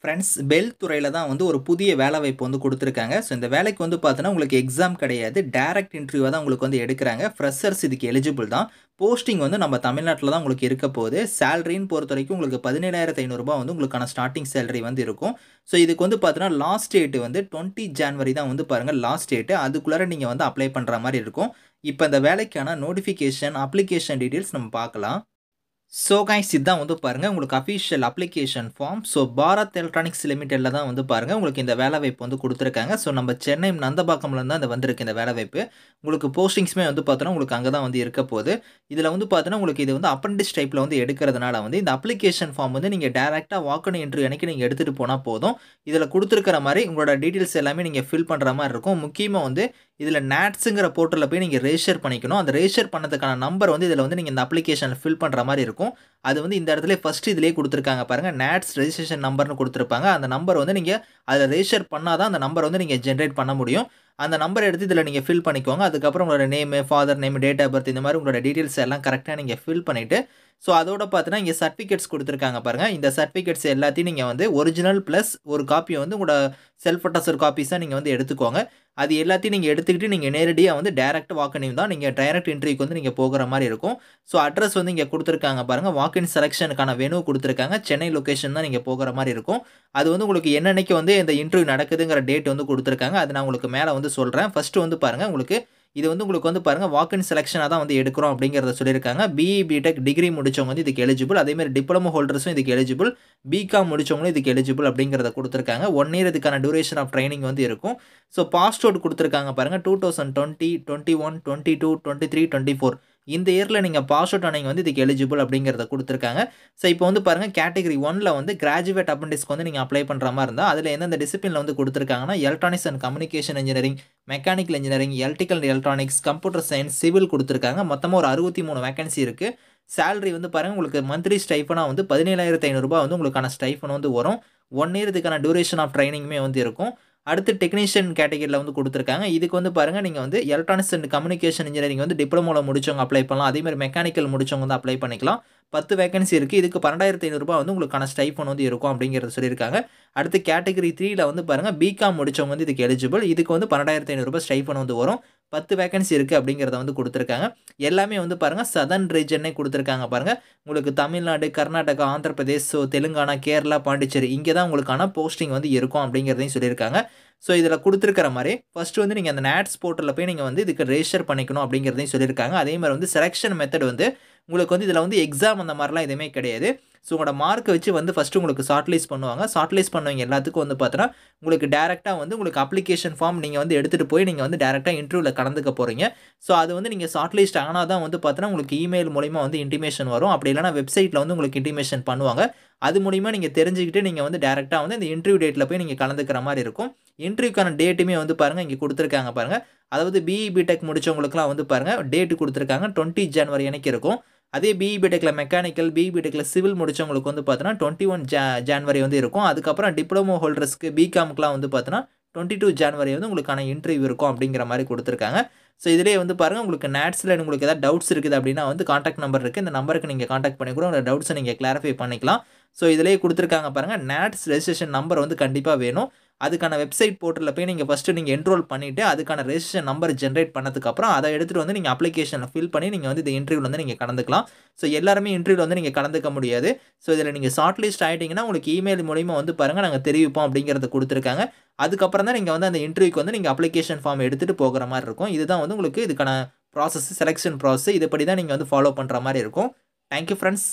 Friends bell துறையில தான் வந்து ஒரு புதிய வேலைவாய்ப்பு வந்து குடுத்துருக்காங்க. ஸோ இந்த வேலைக்கு வந்து பார்த்தீங்கன்னா, உங்களுக்கு எக்ஸாம் கிடையாது. டைரக்ட் இன்டர்வியூவா தான் உங்களுக்கு வந்து எடுக்குறாங்க. ஃப்ரெஷர்ஸ் இதுக்கு எலிஜிபிள் தான். போஸ்டிங் வந்து நம்ம தமிழ்நாட்ல தான் உங்களுக்கு இருக்க போகுது. சேலரின்னு பொறுத்தவரைக்கும் உங்களுக்கு ரூ. 17,500 வந்து உங்களுக்கான ஸ்டார்ட்டிங் சேலரி வந்து இருக்கும். ஸோ இதுக்கு வந்து பார்த்தீங்கன்னா, லாஸ்ட் டேட் வந்து 20 ஜான்வரி தான் வந்து பாருங்க லாஸ்ட் டேட். அதுக்குள்ளார நீங்க வந்து அப்ளை பண்ற மாரி இருக்கும். இப்ப இந்த வேலைக்கான நோட்டிஃபிகேஷன், அப்ளிகேஷன் டீட்டெயில்ஸ் நம்ம பார்க்கலாம். ஸோ கைஸ் இதான் வந்து பாருங்க உங்களுக்கு official application form. So Bharat electronics லிமிடெட்ல தான் வந்து பாருங்க உங்களுக்கு இந்த வேலைவாய்ப்பு வந்து குடுத்துருக்காங்க. ஸோ நம்ம சென்னை நந்தம்பாக்கம்ல தான் வந்திருக்கு இந்த வேலைவாய்ப்பு. உங்களுக்கு போஸ்டிங்ஸுமே வந்து பார்த்தோன்னா, உங்களுக்கு அங்க தான் வந்து இருக்க போது. இதில வந்து பார்த்தோன்னா, உங்களுக்கு இது வந்து அப்ரண்டிஸ் டைப்ல வந்து எடுக்கிறதுனால வந்து இந்த அப்ளிகேஷன் ஃபார்ம் வந்து நீங்க டைரக்ட்டா வாக் இன் இன்டர்வியூ அன்னைக்கு நீங்க எடுத்துட்டு போனா போதும். இதில குடுத்துருக்கிற மாரி உங்களோட டீட்டெயில்ஸ் எல்லாமே நீங்க ஃபில் பண்ற மாரி இருக்கும். முக்கியமா வந்து இதில NATSங்கிற போர்ட்டல்ல போய் நீங்க ரெஜிஸ்டர் பண்ணிக்கணும். அந்த ரெஜிஸ்டர் பண்ணதுக்கான நம்பர் வந்து இதில வந்து நீங்க இந்த அப்ளிகேஷன்ல ஃபில் பண்ற மாரி இருக்கும். அது வந்து இந்த இடத்திலேயே ஃபர்ஸ்ட் இதிலேயே குடுத்துருக்காங்க பாருங்க. NATS ரெஜிஸ்ட்ரேஷன் நம்பர்ன்னு குடுத்திருப்பாங்க. அந்த நம்பர் வந்து நீங்க அதில ரெஜிஸ்டர் பண்ணா தான் அந்த நம்பர் வந்து நீங்க ஜெனரேட் பண்ண முடியும். அந்த நம்பர் எடுத்து இதில நீங்க ஃபில் பண்ணிக்கோங்க. அதுக்கப்புறம் உங்களோட name, father name, date of birth இந்த மாரி உங்களோட டீட்டெயில்ஸ் எல்லாம் கரெக்ட்டா நீங்க ஃபில் பண்ணிட்டு, ஸோ அதோட பார்த்தீங்கன்னா, இங்க சர்டிஃபிகேட்ஸ் குடுத்துருக்காங்க பாருங்க. இந்த சர்டிஃபிகேட்ஸ் எல்லாத்தையும் நீங்க வந்து ஒரிஜினல் பிளஸ் ஒரு காப்பி வந்து உங்களோட செல்ஃப் அட்டஸ்டட் காப்பீஸா நீங்க வந்து எடுத்துக்கோங்க. அது எல்லாத்தையும் நீங்க எடுத்துக்கிட்டு நீங்க நேரடியா வந்து டைரக்ட் வாக் இன் தான் நீங்க டைரக்ட் இன்டர்வியூக்கு வந்து நீங்க போகுற மாரி இருக்கும். ஸோ அட்ரஸ் வந்து இங்க குடுத்துருக்காங்க பாருங்க. வாக் இன் செலக்ஷனுக்கான வென்யூ குடுத்துருக்காங்க. சென்னை லொகேஷன் தான் நீங்க போகுற மாரி இருக்கும். அது வந்து உங்களுக்கு என்னன்னைக்கு வந்து இந்த இன்டர்வியூ நடக்குதுங்கிற டேட் வந்து குடுத்துருக்காங்க. அது நான் உங்களுக்கு மேல வந்து சொல்றேன். ஃபர்ஸ்ட் வந்து பாருங்க உங்களுக்கு இது வந்து உங்களுக்கு வந்து பாருங்க வாக் இன் செலக்ஷனா தான் வந்து எடுக்கிறோம் அப்படிங்கிறத சொல்லியிருக்காங்க. பிஇ, பிடெக் டிகிரி முடிச்சவங்க வந்து இதுக்கு எலிஜிபிள். அதே மாரி டிப்ளமோ ஹோல்டர்ஸும் இதுக்கு எலிஜிபிள். பிகாம் முடிச்சவங்களும் இதுக்கு எலிஜிபிள் அப்படிங்கிறத குடுத்துருக்காங்க. 1 இயர் இதுக்கான டியூரேஷன் ஆஃப் ட்ரெய்னிங் வந்து இருக்கும். ஸோ பாஸ்ட் அவுட் குடுத்துருக்காங்க பாருங்க. 2020, 21, 22, 23, 24 இந்த இயர்ல நீங்க பாஸ் அவுட் ஆனீங்க வந்து இதுக்கு எலிஜிபிள் அப்படிங்கிறத குடுத்துருக்காங்க. ஸோ இப்போ வந்து பாருங்க கேட்டகரி 1ல வந்து கிராஜுவேட் அப்ரண்டிஸ்க்கு வந்து நீங்க அப்ளை பண்ற மாரி இருந்தா, அதில எந்தெந்த டிசிப்ளின்ல வந்து குடுத்துருக்காங்கன்னா, electronics and communication engineering, mechanical engineering, electrical electronics, computer science, civil குடுத்துருக்காங்க. மொத்தமா ஒரு 63 வேக்கன்சி இருக்கு. சேலரி வந்து பாருங்க உங்களுக்கு மந்த்லி ஸ்டைஃபனா வந்து ரூ. 17,500 வந்து உங்களுக்கான ஸ்டைஃபன் வந்து வரும். 1 இயர் இதுக்கான டியூரேஷன் ஆஃப் ட்ரெய்னிங்குமே வந்து இருக்கும். அடுத்து டெக்னீஷியன் கேட்டகரில வந்து குடுத்துருக்காங்க. இதுக்கு வந்து பாருங்க நீங்க வந்து எலக்ட்ரானிக்ஸ் அண்ட் கம்யூனிகேஷன் இன்ஜினியரிங் வந்து டிப்ளமோல முடிச்சவங்க அப்ளை பண்ணலாம். அதே மாரி மெக்கானிக்கல் முடிச்சவங்க வந்து அப்ளை பண்ணிக்கலாம். 10 வேக்கன்சி இருக்கு. இதுக்கு ரூ. 12,500 வந்து உங்களுக்கான ஸ்டைஃபன் வந்து இருக்கும் அப்படிங்கிறத சொல்லியிருக்காங்க. அடுத்து கேட்டகரி 3ல வந்து பாருங்க பிகாம் முடிச்சவங்க வந்து இதுக்கு எலிஜிபிள். இதுக்கு வந்து ரூ. 12,500 ஸ்டைஃபன் வந்து வரும். 10 வேக்கன்சி இருக்கு அப்படிங்கிறத வந்து குடுத்துருக்காங்க. எல்லாமே வந்து பாருங்க சதர்ன் ரீஜியன்னே குடுத்துருக்காங்க பாருங்க. உங்களுக்கு தமிழ்நாடு, கர்நாடகா, ஆந்திர பிரதேஷ், ஸோ தெலுங்கானா, கேரளா, பாண்டிச்சேரி இங்க தான் உங்களுக்கான போஸ்டிங் வந்து இருக்கும் அப்படிங்கிறதையும் சொல்லியிருக்காங்க. ஸோ இதில குடுத்துருக்கிற மாரி ஃபர்ஸ்ட் வந்து நீங்க அந்த NATS போர்ட்டல்ல போய் நீங்க வந்து இதுக்கு ரெஜிஸ்டர் பண்ணிக்கணும் அப்படிங்கிறதையும் சொல்லியிருக்காங்க. அதே மாரி வந்து செலக்ஷன் மெத்தட் வந்து உங்களுக்கு வந்து இதில வந்து எக்ஸாம் அந்த மாரிலாம் எதுவுமே கிடையாது. ஸோ உங்களோட மார்க்க வச்சு வந்து ஃபர்ஸ்ட் உங்களுக்கு ஷார்ட் லிஸ்ட் பண்ணுவாங்க. ஷார்ட் லிஸ்ட் பண்ணவங்க எல்லாத்துக்கும் வந்து பார்த்தீங்கன்னா, உங்களுக்கு டைரக்ட்டா வந்து உங்களுக்கு அப்ளிகேஷன் ஃபார்ம் நீங்க வந்து எடுத்துட்டு போய் நீங்க வந்து டைரக்ட்டா இன்டர்வியூல கலந்துக்க போறீங்க. ஸோ அது வந்து நீங்க ஷார்ட் லிஸ்ட் ஆனா தான் வந்து பார்த்தீங்கன்னா, உங்களுக்கு இமெயில் மூலியமா வந்து இன்டிமேஷன் வரும். அப்படி இல்லன்னா வெப்சைட்ல வந்து உங்களுக்கு இன்டிமேஷன் பண்ணுவாங்க. அது மூலியமா நீங்க தெரிஞ்சுக்கிட்டு நீங்க வந்து டைரக்ட்டா வந்து இந்த இன்டர்வியூ டேட்ல போய் நீங்க கலந்துக்கிற மாரி இருக்கும். இன்டர்வியூக்கான டேட்டுமே வந்து பாருங்க இங்க குடுத்துருக்காங்க பாருங்க. அதாவது பிஇ, பிடெக் முடிச்சவங்களுக்குலாம் வந்து பாருங்க டேட் குடுத்துருக்காங்க. 20 ஜனவரி அன்னைக்கு இருக்கும். அதே பிஇ, பிடெக்ல மெக்கானிக்கல், பிஇ, பிடெக்ல சிவில் முடிச்சவங்களுக்கு வந்து பார்த்தீங்கன்னா, 21 ஜான்வரி வந்து இருக்கும். அதுக்கப்புறம் டிப்ளமோ ஹோல்டர்ஸ்க்கு பிகாம்க்குலாம் வந்து பார்த்தீங்கன்னா, 22 ஜான்வரி வந்து உங்களுக்கான இன்டர்வியூ இருக்கும் அப்படிங்கிற மாரி குடுத்துருக்காங்க. ஸோ இதிலேயே வந்து பாருங்க உங்களுக்கு NATSல உங்களுக்கு ஏதாவது டவுட்ஸ் இருக்குது அப்படின்னா வந்து கான்டாக்ட் நம்பர் இருக்கு. இந்த நம்பருக்கு நீங்க கான்டாக்ட் பண்ணி கூட உங்க டவுட்ஸ நீங்க கிளாரிஃபை பண்ணிக்கலாம். ஸோ இதிலேயே குடுத்துருக்காங்க பாருங்க. NATS ரெஜிஸ்ட்ரேஷன் நம்பர் வந்து கண்டிப்பா வேணும். அதுக்கான வெப்சைட் போர்ட்டல்ல போய் நீங்க ஃபர்ஸ்ட் நீங்க என்ரோல் பண்ணிட்டு, அதுக்கான ரெஜிஸ்ட்ரேஷன் நம்பர் ஜெனரேட் பண்ணதுக்கப்புறம், அத எடுத்துட்டு வந்து நீங்க அப்ளிகேஷன்ல ஃபில் பண்ணி நீங்க வந்து இந்த இன்டர்வியூல வந்து நீங்க கலந்துக்கலாம். ஸோ எல்லாருமே இன்டர்வியூல வந்து நீங்க கலந்துக்க முடியாது. ஸோ இதில நீங்க ஷார்ட் லிஸ்ட் ஆயிட்டீங்கன்னா, உங்களுக்கு இமெயில் மூலியமா வந்து பாருங்க நாங்க தெரிவிப்போம் அப்படிங்கிறத குடுத்துருக்காங்க. அதுக்கப்புறம் தான் நீங்க வந்து அந்த இன்டர்வியூக்கு வந்து நீங்க அப்ளிகேஷன் ஃபார்ம் எடுத்துட்டு போகுற மாரி இருக்கும். இதுதான் வந்து உங்களுக்கு இதுக்கான ப்ராசஸ் செலக்ஷன் ப்ராசஸ். இதுபடி தான் நீங்க வந்து ஃபாலோ பண்ற மாரி இருக்கும். Thank you friends.